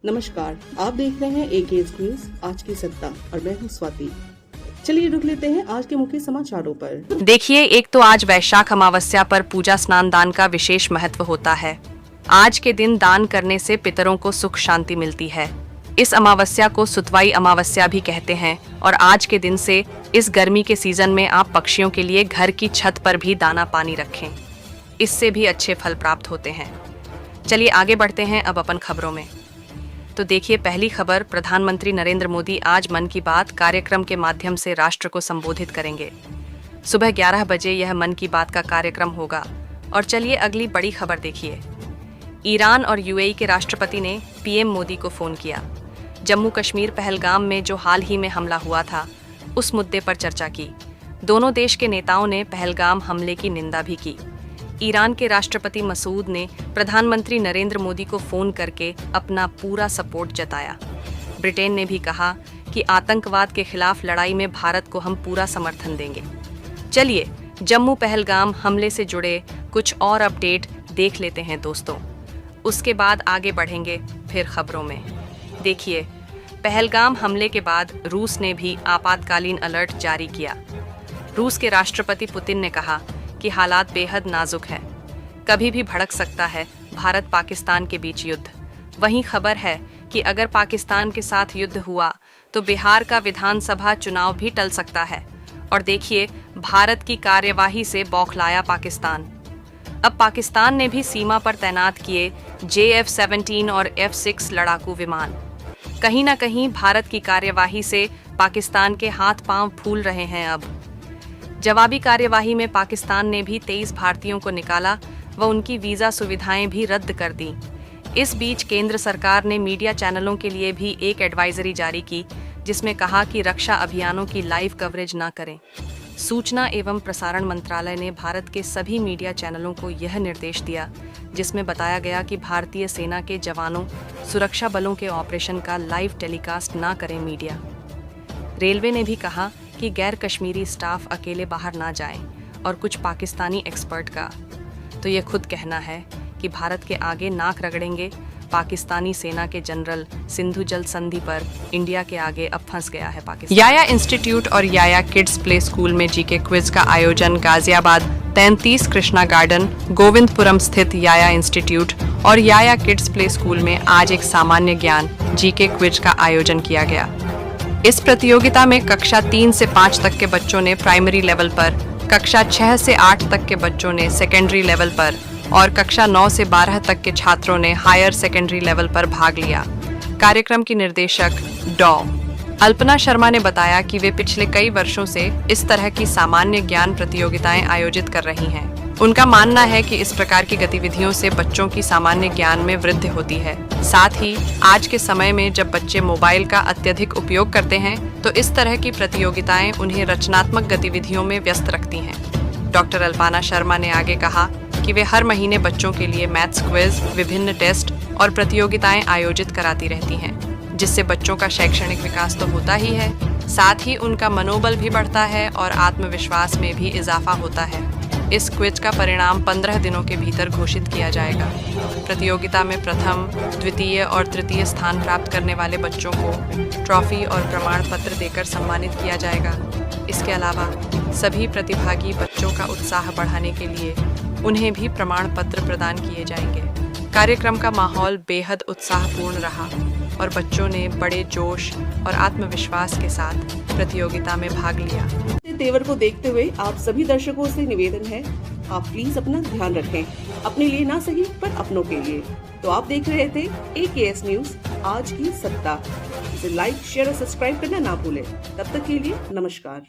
नमस्कार, आप देख रहे हैं एकेएस न्यूज आज की सत्ता और मैं हूं स्वाति। चलिए रुक लेते हैं आज के मुख्य समाचारों पर। देखिए, एक तो आज वैशाख अमावस्या पर पूजा स्नान दान का विशेष महत्व होता है। आज के दिन दान करने से पितरों को सुख शांति मिलती है। इस अमावस्या को सुतवाई अमावस्या भी कहते हैं और आज के दिन से इस गर्मी के सीजन में आप पक्षियों के लिए घर की छत पर भी दाना पानी रखें, इससे भी अच्छे फल प्राप्त होते हैं। चलिए आगे बढ़ते हैं अब अपन खबरों में। तो देखिए, पहली खबर, प्रधानमंत्री नरेंद्र मोदी आज मन की बात कार्यक्रम के माध्यम से राष्ट्र को संबोधित करेंगे। सुबह 11 बजे यह मन की बात का कार्यक्रम होगा। और चलिए अगली बड़ी खबर देखिए। ईरान और यूएई के राष्ट्रपति ने पीएम मोदी को फोन किया। जम्मू कश्मीर पहलगाम में जो हाल ही में हमला हुआ था, उस मुद्दे पर चर्चा की। दोनों देश के नेताओं ने पहलगाम हमले की निंदा भी की। ईरान के राष्ट्रपति मसूद ने प्रधानमंत्री नरेंद्र मोदी को फोन करके अपना पूरा सपोर्ट जताया। ब्रिटेन ने भी कहा कि आतंकवाद के खिलाफ लड़ाई में भारत को हम पूरा समर्थन देंगे। चलिए जम्मू पहलगाम हमले से जुड़े कुछ और अपडेट देख लेते हैं दोस्तों, उसके बाद आगे बढ़ेंगे फिर खबरों में। देखिए, पहलगाम हमले के बाद रूस ने भी आपातकालीन अलर्ट जारी किया। रूस के राष्ट्रपति पुतिन ने कहा कि हालात बेहद नाजुक है, कभी भी भड़क सकता है भारत पाकिस्तान के बीच युद्ध। वहीं खबर है कि अगर पाकिस्तान के साथ युद्ध हुआ तो बिहार का विधानसभा चुनाव भी टल सकता है। और देखिए, भारत की कार्यवाही से बौखलाया पाकिस्तान। अब पाकिस्तान ने भी सीमा पर तैनात किए JF-17 और F-6 लड़ाकू विमान। कहीं ना कहीं भारत की कार्यवाही से पाकिस्तान के हाथ पांव फूल रहे हैं। अब जवाबी कार्यवाही में पाकिस्तान ने भी 23 भारतीयों को निकाला व उनकी वीजा सुविधाएं भी रद्द कर दी। इस बीच केंद्र सरकार ने मीडिया चैनलों के लिए भी एक एडवाइजरी जारी की, जिसमें कहा कि रक्षा अभियानों की लाइव कवरेज न करें। सूचना एवं प्रसारण मंत्रालय ने भारत के सभी मीडिया चैनलों को यह निर्देश दिया, जिसमें बताया गया कि भारतीय सेना के जवानों, सुरक्षा बलों के ऑपरेशन का लाइव टेलीकास्ट न करें मीडिया। रेलवे ने भी कहा कि गैर कश्मीरी स्टाफ अकेले बाहर ना जाएं और कुछ पाकिस्तानी एक्सपर्ट का तो ये खुद कहना है कि भारत के आगे नाक रगड़ेंगे। पाकिस्तानी सेना के जनरल सिंधु जल संधि पर इंडिया के आगे अब फंस गया है पाकिस्तान। याया इंस्टीट्यूट और याया किड्स प्ले स्कूल में जीके क्विज का आयोजन। गाजियाबाद 33 कृष्णा गार्डन, गोविंदपुरम स्थित याया इंस्टीट्यूट और याया किड्स प्ले स्कूल में आज एक सामान्य ज्ञान जीके क्विज का आयोजन किया गया। इस प्रतियोगिता में कक्षा 3 से 5 तक के बच्चों ने प्राइमरी लेवल पर, कक्षा 6 से 8 तक के बच्चों ने सेकेंडरी लेवल पर और कक्षा 9 से 12 तक के छात्रों ने हायर सेकेंडरी लेवल पर भाग लिया। कार्यक्रम की निर्देशक डॉ. अल्पना शर्मा ने बताया कि वे पिछले कई वर्षों से इस तरह की सामान्य ज्ञान प्रतियोगिताएं आयोजित कर रही हैं। उनका मानना है कि इस प्रकार की गतिविधियों से बच्चों की सामान्य ज्ञान में वृद्धि होती है। साथ ही आज के समय में जब बच्चे मोबाइल का अत्यधिक उपयोग करते हैं, तो इस तरह की प्रतियोगिताएं उन्हें रचनात्मक गतिविधियों में व्यस्त रखती हैं। डॉक्टर अल्पना शर्मा ने आगे कहा कि वे हर महीने बच्चों के लिए मैथ्स क्विज, विभिन्न टेस्ट और प्रतियोगिताएं आयोजित कराती रहती हैं, जिससे बच्चों का शैक्षणिक विकास तो होता ही है, साथ ही उनका मनोबल भी बढ़ता है और आत्मविश्वास में भी इजाफा होता है। इस क्विज का परिणाम 15 दिनों के भीतर घोषित किया जाएगा। प्रतियोगिता में प्रथम, द्वितीय और तृतीय स्थान प्राप्त करने वाले बच्चों को ट्रॉफी और प्रमाण पत्र देकर सम्मानित किया जाएगा। इसके अलावा सभी प्रतिभागी बच्चों का उत्साह बढ़ाने के लिए उन्हें भी प्रमाण पत्र प्रदान किए जाएंगे। कार्यक्रम का माहौल बेहद उत्साहपूर्ण रहा और बच्चों ने बड़े जोश और आत्मविश्वास के साथ प्रतियोगिता में भाग लिया। तेवर को देखते हुए आप सभी दर्शकों से निवेदन है, आप प्लीज अपना ध्यान रखें, अपने लिए ना सही पर अपनों के लिए। तो आप देख रहे थे एकेएस न्यूज आज की सत्ता। इसे लाइक, शेयर और सब्सक्राइब करना ना भूलें। तब तक के लिए नमस्कार।